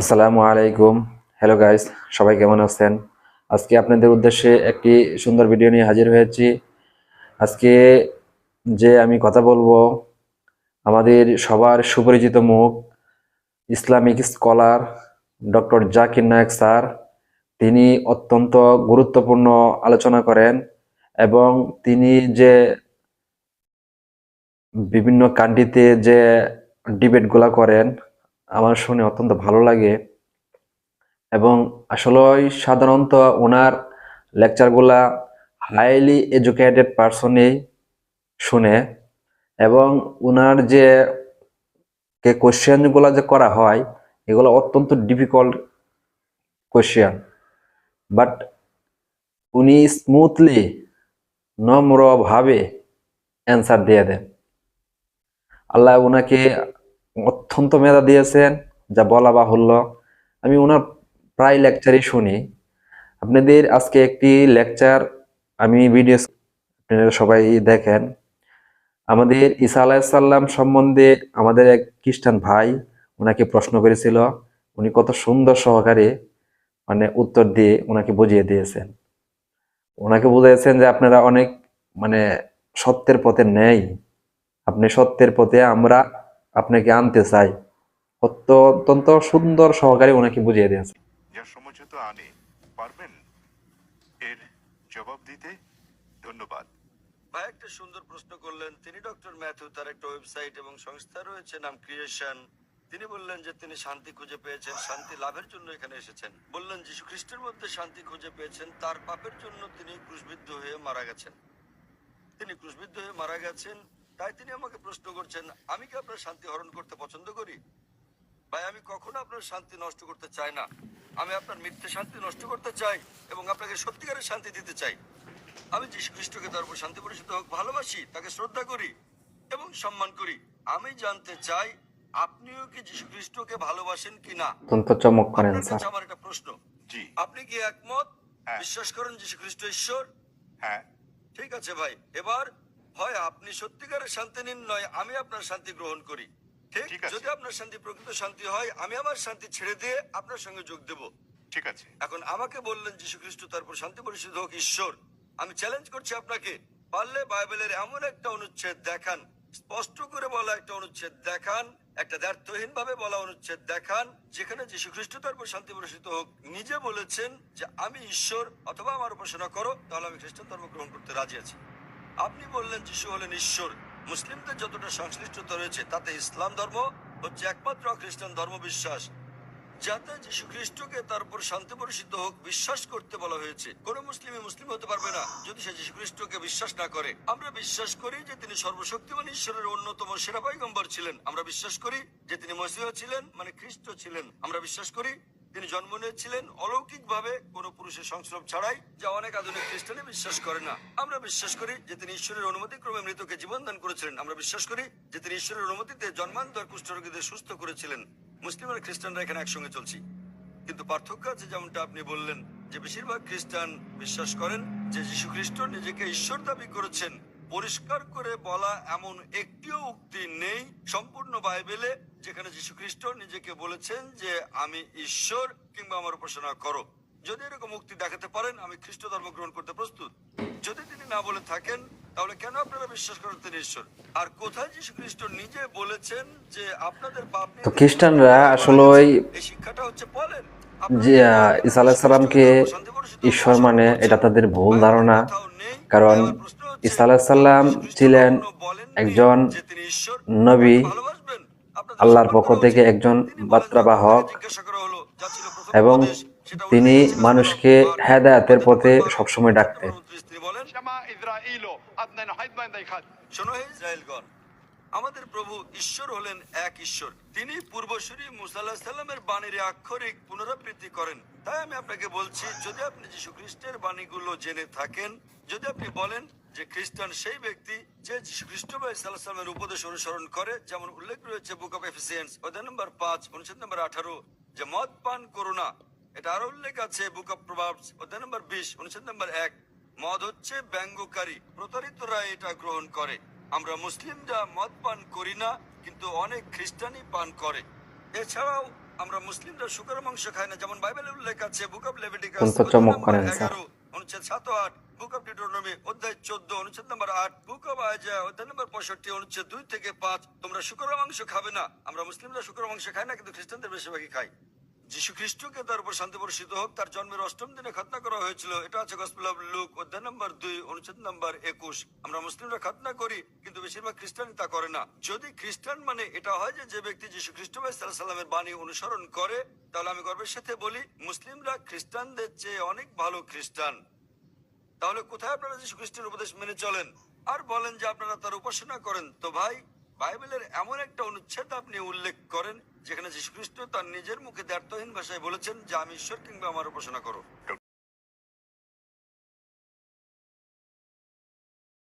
আসসালামু আলাইকুম। Hello guys, সবাই কেমন আছেন? আজকে আপনাদের উদ্দেশ্যে একটি সুন্দর ভিডিও নিয়ে হাজির হয়েছি। আজকে যে আমি কথা বলবো, আমাদের সবার সুপরিচিত মুখ, Islamic scholar doctor Zakir Naik sir. তিনি অত্যন্ত গুরুত্বপূর্ণ আলোচনা করেন এবং তিনি যে বিভিন্ন কান্ট্রিতে যে ডিবেটগুলা করেন, আমার শুনে অত্যন্ত ভালো লাগে। এবং আসলেই সাধারণত ওনার লেকচারগুলা হাইলি এডুকেটেড পারসনই শুনে। এবং ওনার যে কোশ্চেনগুলো যে করা হয়, এগুলো অত্যন্ত ডিফিকাল্ট কোশ্চেন, বাট উনি স্মুথলি নম্রভাবে অ্যান্সার দিয়ে দেন। আল্লাহ ওনাকে অত্যন্ত মেধা দিয়েছেন, যা বলা বাহুল্য। আমি ওনার প্রায় লেকচারই শুনি। আপনাদের আজকে একটি লেকচার আমি ভিডিও আপনারা সবাই দেখেন। আমাদের ঈসা আলাইসাল্লাম সম্বন্ধে আমাদের এক খ্রিস্টান ভাই ওনাকে প্রশ্ন করেছিল। উনি কত সুন্দর সহকারে উত্তর দিয়ে ওনাকে বুঝিয়ে দিয়েছেন। ওনাকে বুঝিয়েছেন যে আপনারা অনেক মানে সত্যের পথে নেই, আপনি সত্যের পথে আমরা আপনাকে আনতে চাই। অত্যন্ত সুন্দর সহকারে ওনাকে বুঝিয়ে দিয়েছেন। যার সমঝোত আনে পারবেন এর জবাব দিতে। ধন্যবাদ। ভাই একটা সুন্দর প্রশ্ন করলেন। তিনি ডক্টর ম্যাথু, তার একটা ওয়েবসাইট এবং সংস্থা রয়েছে নাম ক্রিয়েশন। তিনি বললেন যে তিনি শান্তি খুঁজে পেয়েছেন, শান্তি লাভের জন্য এখানে এসেছেন। বললেন যীশু খ্রিস্টের মধ্যে শান্তি খুঁজে পেয়েছেন, তার পাপের জন্য তিনি ক্রুশবিদ্ধ হয়ে মারা গেছেন। তিনি ক্রুশবিদ্ধ হয়ে মারা গেছেন, তাই তিনি আমাকে প্রশ্ন করছেন, আমি কি আপনার শান্তি হরণ করতে পছন্দ করি? ভাই আমি কখনো আপনার শান্তি নষ্ট করতে চাই না। আমি আপনার মিথ্যে শান্তি নষ্ট করতে চাই এবং আপনাকে সত্যিকারের শান্তি দিতে চাই। আমি যীশু খ্রিস্টকে তার উপর শান্তি পরিচিত হোক ভালোবাসি, তাকে শ্রদ্ধা করি এবং সম্মান করি। আমি জানতে চাই আপনিও কি যীশু খ্রিস্টকে ভালোবাসেন কিনা। অত্যন্ত চমক করেন আপনার স্যার। কাছে আমার একটা প্রশ্ন, জি। আপনি কি একমত? হ্যাঁ। বিশ্বাস করেন যীশু খ্রিস্ট ঈশ্বর? হ্যাঁ। ঠিক আছে ভাই, এবার হয় আপনি সত্যিকারের শান্তি নিন, নয় আমি আপনার শান্তি গ্রহণ করি। ঠিক ঠিক আছে। যদি আপনার শান্তি প্রকৃত শান্তি হয়, আমি আমার শান্তি ছেড়ে দিয়ে আপনার সঙ্গে যোগ দেব। ঠিক আছে। এখন আমাকে বললেন যীশু খ্রিস্ট তারপর শান্তি পরিষদ হোক ঈশ্বর। আমি চ্যালেঞ্জ করছি আপনাকে, পারলে বাইবেলের এমন একটা অনুচ্ছেদ দেখান, স্পষ্ট করে বলা একটা অনুচ্ছেদ দেখান, একটা দ্ব্যর্থহীন ভাবে বলা অনুচ্ছেদ দেখান, যেখানে যীশু খ্রিস্ট তারপর শান্তি পরিষদ হোক নিজে বলেছেন যে আমি ঈশ্বর, অথবা আমার উপাসনা করো, তাহলে আমি খ্রিস্টান ধর্ম গ্রহণ করতে রাজি আছি। আপনি বললেন যিশু হলেন ঈশ্বর। মুসলিমদের যতটা সংশ্লিষ্টতা রয়েছে তাতে ইসলাম ধর্ম হচ্ছে একমাত্র খ্রিস্টান ধর্ম বিশ্বাস যাতে যীশু খ্রিস্টকে তার উপর শান্তি পরিষিদ্ধ হোক বিশ্বাস করতে বলা হয়েছে। কোন মুসলিমই মুসলিম হতে পারবে না যদি সে যীশু খ্রিস্টকে বিশ্বাস না করে। আমরা বিশ্বাস করি যে তিনি সর্বশক্তিমান ঈশ্বরের অন্যতম সেরা পয়গম্বর ছিলেন। আমরা বিশ্বাস করি যে তিনি মসীহ ছিলেন, মানে খ্রিস্ট ছিলেন। আমরা বিশ্বাস করি তিনি জন্ম নিয়েছিলেন অলৌকিকভাবে, কোনো পুরুষের সংস্রব ছাড়াই, যা অনেক আধুনিক খ্রিস্টানে বিশ্বাস করে না। আমরা বিশ্বাস করি যে তিনি ঈশ্বরের অনুমতি ক্রমে মৃতকে জীবন দান করেছিলেন। আমরা বিশ্বাস করি যে তিনি ঈশ্বরের অনুমতিতে জন্মান্তর কুষ্ঠরোগীদের সুস্থ করেছিলেন। মুসলিম আর খ্রিস্টানরা এখানে একসঙ্গে চলছি, কিন্তু পার্থক্য আছে। যেমনটা আপনি বললেন যে বেশিরভাগ খ্রিস্টান বিশ্বাস করেন যে যীশু খ্রিস্ট নিজেকে ঈশ্বর দাবি করেছেন। পরিষ্কার করে বলা এমন একটিও উক্তি নেই সম্পূর্ণ বাইবেলে যেখানে যীশু খ্রিস্ট নিজেকে বলেছেন যে আমি ঈশ্বর কিংবা আমার উপাসনা করো। যদি এরকম উক্তি দেখাতে পারেন, আমি খ্রিস্ট ধর্ম গ্রহণ করতে প্রস্তুত। যদি তিনি না বলে থাকেন, তাহলে কেন আপনারা বিশ্বাস করেন তিনি ঈশ্বর? আর কোথায় যীশু খ্রিস্ট নিজে বলেছেন যে আপনাদের পাপ নিয়ে তো খ্রিস্টানরা আসলে এই শিক্ষাটা হচ্ছে বলেন যে ঈসা আলাইহিস সালামকে ঈশ্বর মানে এটা তাদের ভুল ধারণা। কারণ ঈসা আলাইহিস সালাম ছিলেন একজন নবী, আল্লাহর পক্ষ থেকে একজন বার্তাবাহক, এবং তিনি মানুষকে হেদায়েতের পথে সবসময় ডাকতেন। শোনো হে ইসরায়েলগণ, আমাদের প্রভু ঈশ্বর হলেন এক ঈশ্বর। তিনি পূর্বসূরি মুসা আলাইহিস সালামের বাণীর আক্ষরিক পুনরাবৃত্তি করেন। তাই আমি আপনাকে বলছি, যদি আপনি যীশু খ্রিস্টের বাণীগুলো জেনে থাকেন, যদি আপনি বলেন যে খ্রিস্টান সেই ব্যক্তি যে যীশু খ্রিস্ট বা ঈসা আলাইহিস সালামের উপদেশ অনুসরণ করে, যেমন উল্লেখ রয়েছে বুক অফ এফিসিয়েন্স অধ্যায় নম্বর 5 অনুচ্ছেদ নম্বর 18, যে মদ পান করো না। এটা আরো উল্লেখ আছে বুক অফ প্রভাবস অধ্যায় নম্বর 20 অনুচ্ছেদ নম্বর 1। মদ হচ্ছে ব্যঙ্গকারী, প্রতারিতরা এটা গ্রহণ করে। আমরা মুসলিমরা মদ পান করি না, কিন্তু অনেক খ্রিস্টানই পান করে। এছাড়াও আমরা মুসলিমরা শুকর মাংস খাই না, যেমন বাইবেলে উল্লেখ আছে বুক অফ লেভিটিকাস অত্যন্ত চমৎকার answer। 11 অনুচ্ছেদ 7 ও 8, বুক অফ ডিউটোনমি অধ্যায় 14 অনুচ্ছেদ নম্বর 8, বুক অফ আইজায়া অধ্যায় নম্বর 65 অনুচ্ছেদ 2 থেকে 5, তোমরা শুকর মাংস খাবে না। আমরা মুসলিমরা শুকর মাংস খাই না, কিন্তু খ্রিস্টানদের বেশিরভাগই খাই। যীশু খ্রিস্টকে তার উপর শান্তি বর্ষিত হোক তার জন্মের 8ম দিনে খতনা করা হয়েছিল। এটা আছে গসপেল অফ লুক অধ্যায় নম্বর 2 অনুচ্ছেদ নম্বর 21। আমরা মুসলিমরা খতনা করি, কিন্তু বেশিরভাগ খ্রিস্টান তা করে না। যদি খ্রিস্টান মানে এটা হয় যে ব্যক্তি যীশু খ্রিস্ট ভাই সাল্লাল্লাহু আলাইহি সাল্লামের বাণী অনুসরণ করে, তাহলে আমি গর্বের সাথে বলি মুসলিমরা খ্রিস্টানদের চেয়ে অনেক ভালো খ্রিস্টান। তাহলে কোথায় আপনারা যীশু খ্রিস্টের উপদেশ মেনে চলেন আর বলেন যে আপনারা তার উপাসনা করেন? তো ভাই, বাইবেলের এমন একটা অনুচ্ছেদ আপনি উল্লেখ করেন যেখানে যীশু খ্রিস্ট তার নিজের মুখে দ্ব্যর্থহীন ভাষায় বলেছেন যে আমি ঈশ্বর কিংবা আমার উপাসনা করো।